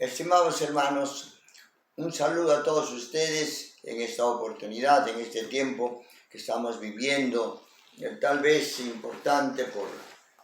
Estimados hermanos, un saludo a todos ustedes en esta oportunidad, en este tiempo que estamos viviendo, tal vez importante por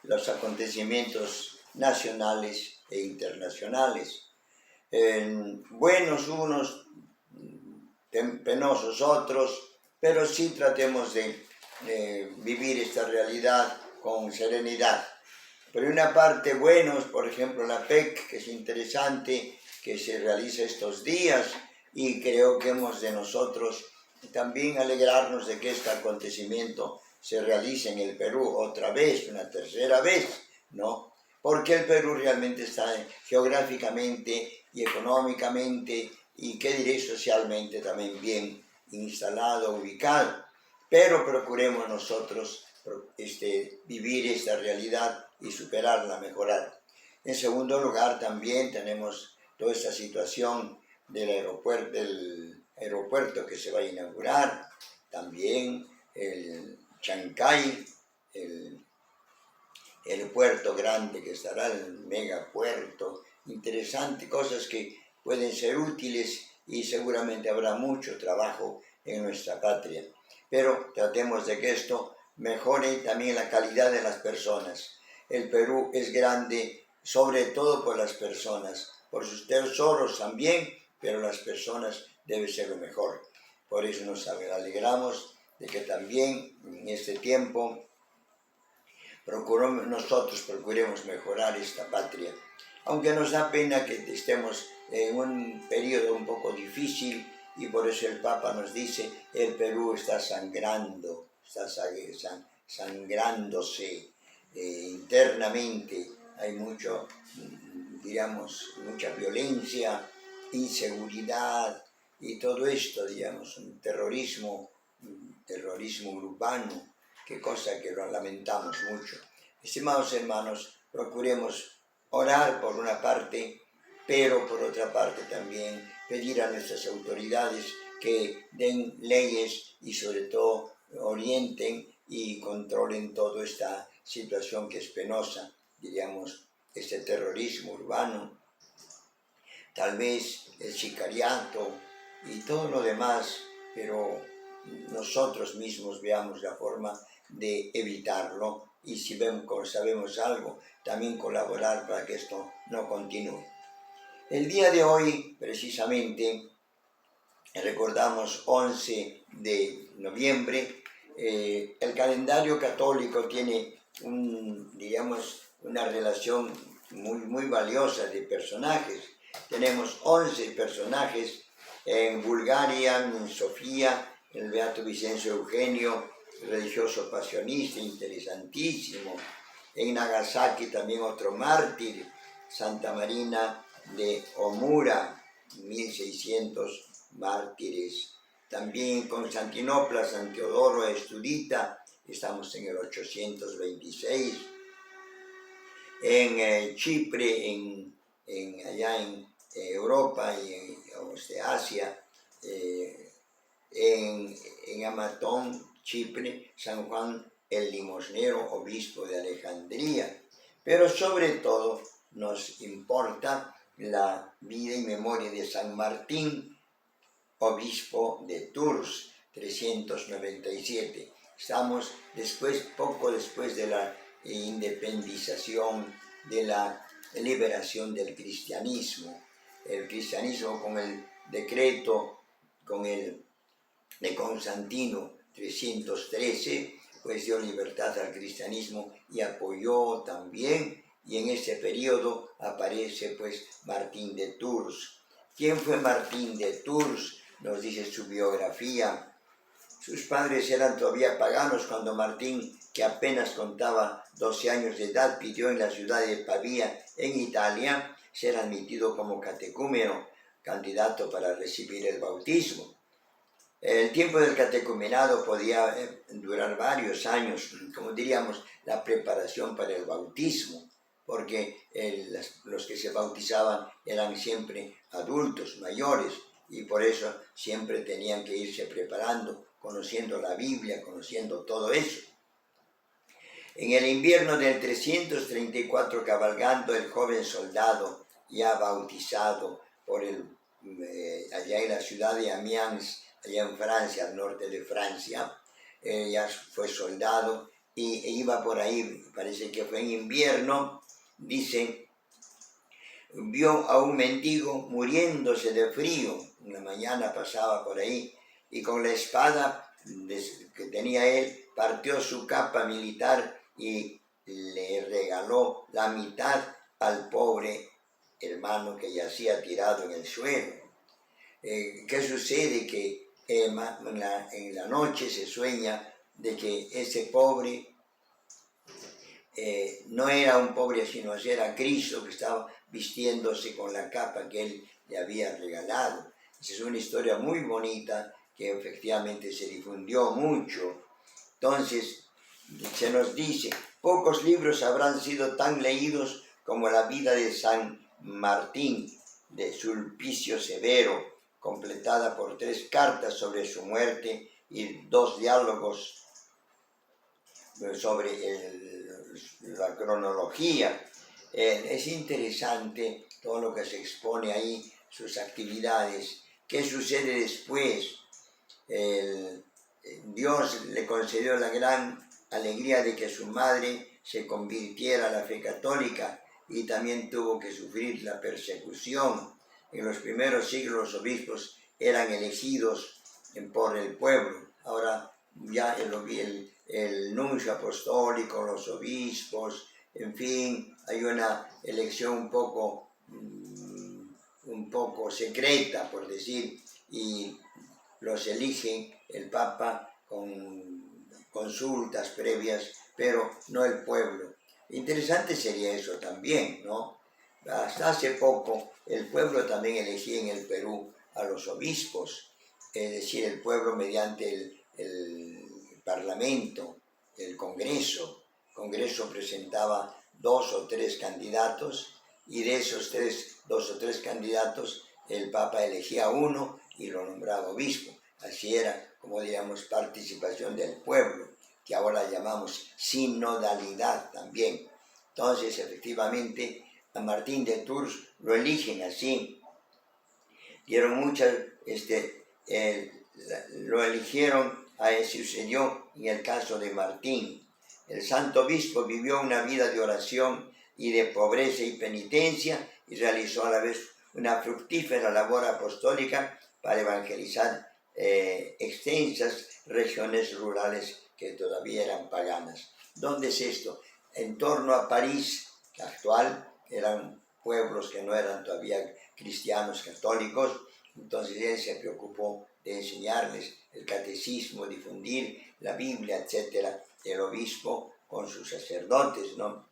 los acontecimientos nacionales e internacionales. Buenos unos, penosos otros, pero sí tratemos de vivir esta realidad con serenidad. Por una parte, buenos, por ejemplo, la PEC, que es interesante, que se realiza estos días, y creo que hemos de nosotros también alegrarnos de que este acontecimiento se realice en el Perú otra vez, una tercera vez, ¿no? Porque el Perú realmente está geográficamente y económicamente, y qué diré, socialmente también bien instalado, ubicado. Pero procuremos nosotros vivir esta realidad y superarla, mejorar. En segundo lugar, también tenemos toda esta situación del aeropuerto que se va a inaugurar, también el Chancay, el puerto grande que estará, el megapuerto, interesante, cosas que pueden ser útiles y seguramente habrá mucho trabajo en nuestra patria. Pero tratemos de que esto mejore también la calidad de las personas. El Perú es grande sobre todo por las personas, por sus tesoros también, pero las personas deben ser lo mejor. Por eso nos alegramos de que también en este tiempo nosotros procuremos mejorar esta patria. Aunque nos da pena que estemos en un periodo un poco difícil, y por eso el Papa nos dice, el Perú está sangrando, está sangrándose internamente. Hay mucha violencia, inseguridad y todo esto, un terrorismo urbano, qué cosa que lo lamentamos mucho. Estimados hermanos, procuremos orar por una parte, pero por otra parte también pedir a nuestras autoridades que den leyes y sobre todo orienten y controlen toda esta situación que es penosa, este terrorismo urbano, tal vez el sicariato y todo lo demás, pero nosotros mismos veamos la forma de evitarlo, y si sabemos algo, también colaborar para que esto no continúe. El día de hoy, precisamente, recordamos 11 de noviembre, el calendario católico tiene una relación muy valiosa de personajes. Tenemos 11 personajes en Bulgaria, en Sofía, el Beato Vicencio Eugenio, religioso pasionista, interesantísimo. En Nagasaki también otro mártir, Santa Marina de Omura, 1600 mártires. También en Constantinopla, San Teodoro Estudita, estamos en el 826. En Chipre, allá en Europa y en Asia, en Amatón, Chipre, San Juan el Limosnero, obispo de Alejandría. Pero sobre todo nos importa la vida y memoria de San Martín, obispo de Tours, 397. Estamos poco después de la independización, de la liberación del cristianismo. El cristianismo, con el decreto de Constantino 313, pues dio libertad al cristianismo y apoyó también, y en ese periodo aparece pues Martín de Tours. ¿Quién fue Martín de Tours? Nos dice su biografía. Sus padres eran todavía paganos cuando Martín, que apenas contaba 12 años de edad, pidió en la ciudad de Pavía, en Italia, ser admitido como catecúmeno, candidato para recibir el bautismo. El tiempo del catecumenado podía durar varios años, como diríamos, la preparación para el bautismo, porque los que se bautizaban eran siempre adultos, mayores, y por eso siempre tenían que irse preparando, conociendo la Biblia, conociendo todo eso. En el invierno del 334, cabalgando el joven soldado ya bautizado por allá en la ciudad de Amiens, allá en Francia, al norte de Francia. Ya fue soldado e iba por ahí, parece que fue en invierno, dice, vio a un mendigo muriéndose de frío. Una mañana pasaba por ahí y con la espada que tenía él partió su capa militar y le regaló la mitad al pobre hermano que yacía tirado en el suelo. ¿Qué sucede? Que en la noche se sueña de que ese pobre no era un pobre, sino era Cristo que estaba vistiéndose con la capa que él le había regalado. Esa es una historia muy bonita que efectivamente se difundió mucho. Entonces, se nos dice, pocos libros habrán sido tan leídos como la vida de San Martín de Sulpicio Severo, completada por 3 cartas sobre su muerte y 2 diálogos sobre la cronología. Es interesante todo lo que se expone ahí, sus actividades. ¿Qué sucede después? Dios le concedió la gran alegría de que su madre se convirtiera a la fe católica y también tuvo que sufrir la persecución. En los primeros siglos los obispos eran elegidos por el pueblo. Ahora ya el nuncio apostólico, los obispos, en fin, hay una elección un poco secreta, por decir, y los elige el Papa con consultas previas, pero no el pueblo. Interesante sería eso también, ¿no? Hasta hace poco el pueblo también elegía en el Perú a los obispos, es decir, el pueblo mediante el Parlamento, el Congreso. El Congreso presentaba 2 o 3 candidatos y de esos 2 o 3 candidatos el Papa elegía uno y lo nombraba obispo. Así era, como diríamos, participación del pueblo, que ahora llamamos sinodalidad también. Entonces, efectivamente, a Martín de Tours lo eligen así. Dieron muchas, lo eligieron, sucedió en el caso de Martín. El santo obispo vivió una vida de oración y de pobreza y penitencia y realizó a la vez una fructífera labor apostólica para evangelizar extensas regiones rurales que todavía eran paganas. ¿Dónde es esto? En torno a París actual, eran pueblos que no eran todavía cristianos católicos, entonces él se preocupó de enseñarles el catecismo, difundir la Biblia, etc. El obispo con sus sacerdotes, ¿no?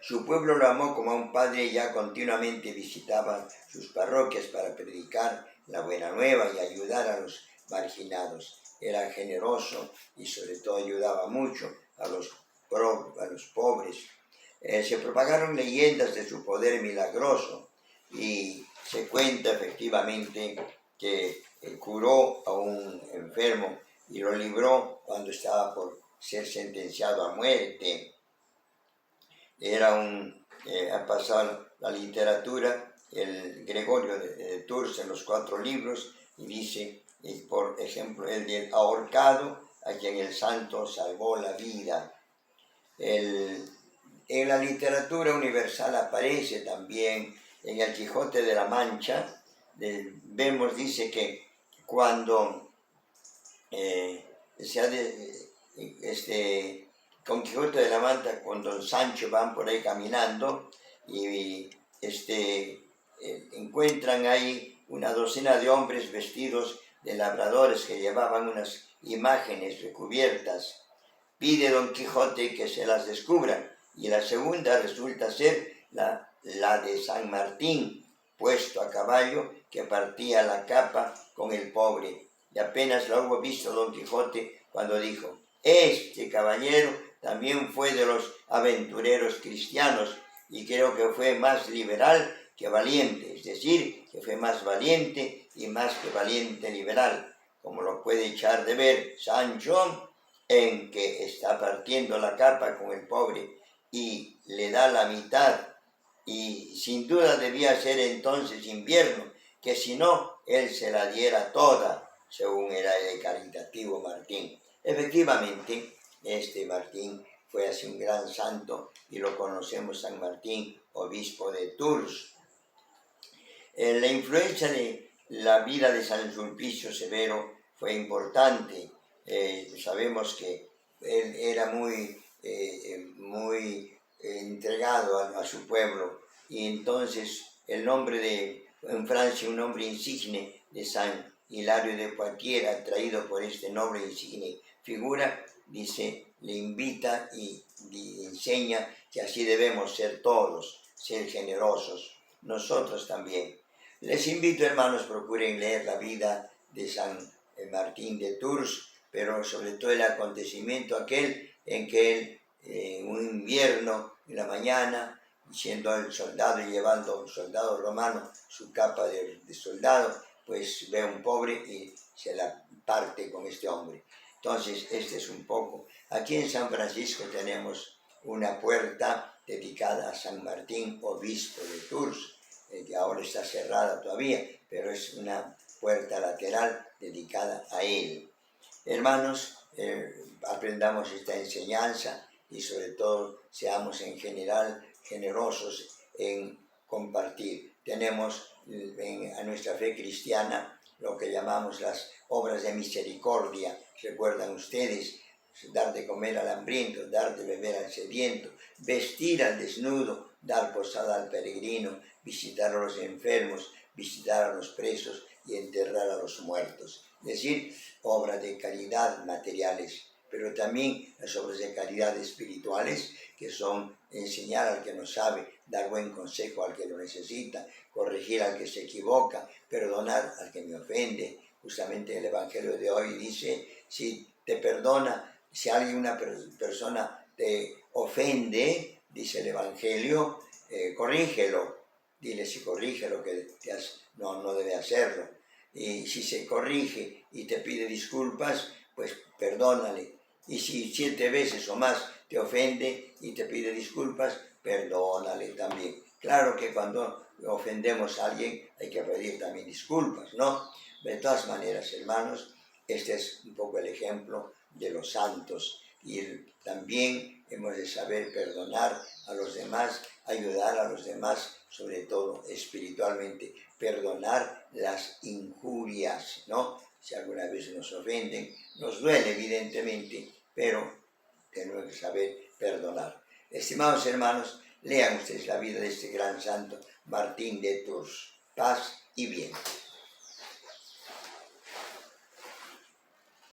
Su pueblo lo amó como a un padre y ya continuamente visitaba sus parroquias para predicar la buena nueva y ayudar a los marginados. Era generoso y sobre todo ayudaba mucho a los pobres. Se propagaron leyendas de su poder milagroso y se cuenta efectivamente que curó a un enfermo y lo libró cuando estaba por ser sentenciado a muerte. Ha pasado la literatura, el Gregorio de Tours en los 4 libros, y dice, por ejemplo, el del ahorcado, a quien el santo salvó la vida. En la literatura universal aparece también, en el Quijote de la Mancha, dice que cuando con Quijote de la Mancha, con Don Sancho van por ahí caminando y encuentran ahí una docena de hombres vestidos de labradores que llevaban unas imágenes recubiertas. Pide Don Quijote que se las descubran y la segunda resulta ser la de San Martín, puesto a caballo, que partía la capa con el pobre. Y apenas lo hubo visto Don Quijote cuando dijo: este caballero también fue de los aventureros cristianos y creo que fue más liberal que valiente, es decir, que fue más valiente y más que valiente liberal, como lo puede echar de ver Sancho, en que está partiendo la capa con el pobre y le da la mitad y sin duda debía ser entonces invierno, que si no, él se la diera toda, según era el caritativo Martín. Efectivamente, este Martín fue así un gran santo y lo conocemos San Martín, obispo de Tours. La influencia de la vida de San Sulpicio Severo fue importante. Sabemos que él era muy entregado a su pueblo, y entonces el nombre en Francia, un nombre insigne de San Hilario de Poitiers, traído por este nombre insigne figura, dice, le invita y enseña que así debemos ser todos, ser generosos, nosotros también. Les invito, hermanos, procuren leer la vida de San Martín de Tours, pero sobre todo el acontecimiento aquel en que él, en un invierno, en la mañana, siendo el soldado y llevando un soldado romano su capa de soldado, pues ve a un pobre y se la parte con este hombre. Entonces, este es un poco. Aquí en San Francisco tenemos una puerta dedicada a San Martín, obispo de Tours, que ahora está cerrada todavía, pero es una puerta lateral dedicada a él. Hermanos, aprendamos esta enseñanza y sobre todo seamos en general generosos en compartir. Tenemos a nuestra fe cristiana lo que llamamos las obras de misericordia. ¿Recuerdan ustedes? Dar de comer al hambriento, dar de beber al sediento, vestir al desnudo, dar posada al peregrino, visitar a los enfermos, visitar a los presos y enterrar a los muertos. Es decir, obras de caridad materiales, pero también las obras de caridad espirituales, que son enseñar al que no sabe, dar buen consejo al que lo necesita, corregir al que se equivoca, perdonar al que me ofende. Justamente el Evangelio de hoy dice, si te perdona, si una persona te ofende, dice el Evangelio, corrígelo, dile si corrige lo que no debe hacerlo. Y si se corrige y te pide disculpas, pues perdónale. Y si 7 veces o más te ofende y te pide disculpas, perdónale también. Claro que cuando ofendemos a alguien hay que pedir también disculpas, ¿no? De todas maneras, hermanos, este es un poco el ejemplo de los santos. Y también hemos de saber perdonar a los demás, ayudar a los demás, sobre todo espiritualmente, perdonar las injurias, ¿no? Si alguna vez nos ofenden, nos duele evidentemente, pero tenemos que saber perdonar. Estimados hermanos, lean ustedes la vida de este gran santo Martín de Tours. Paz y bien.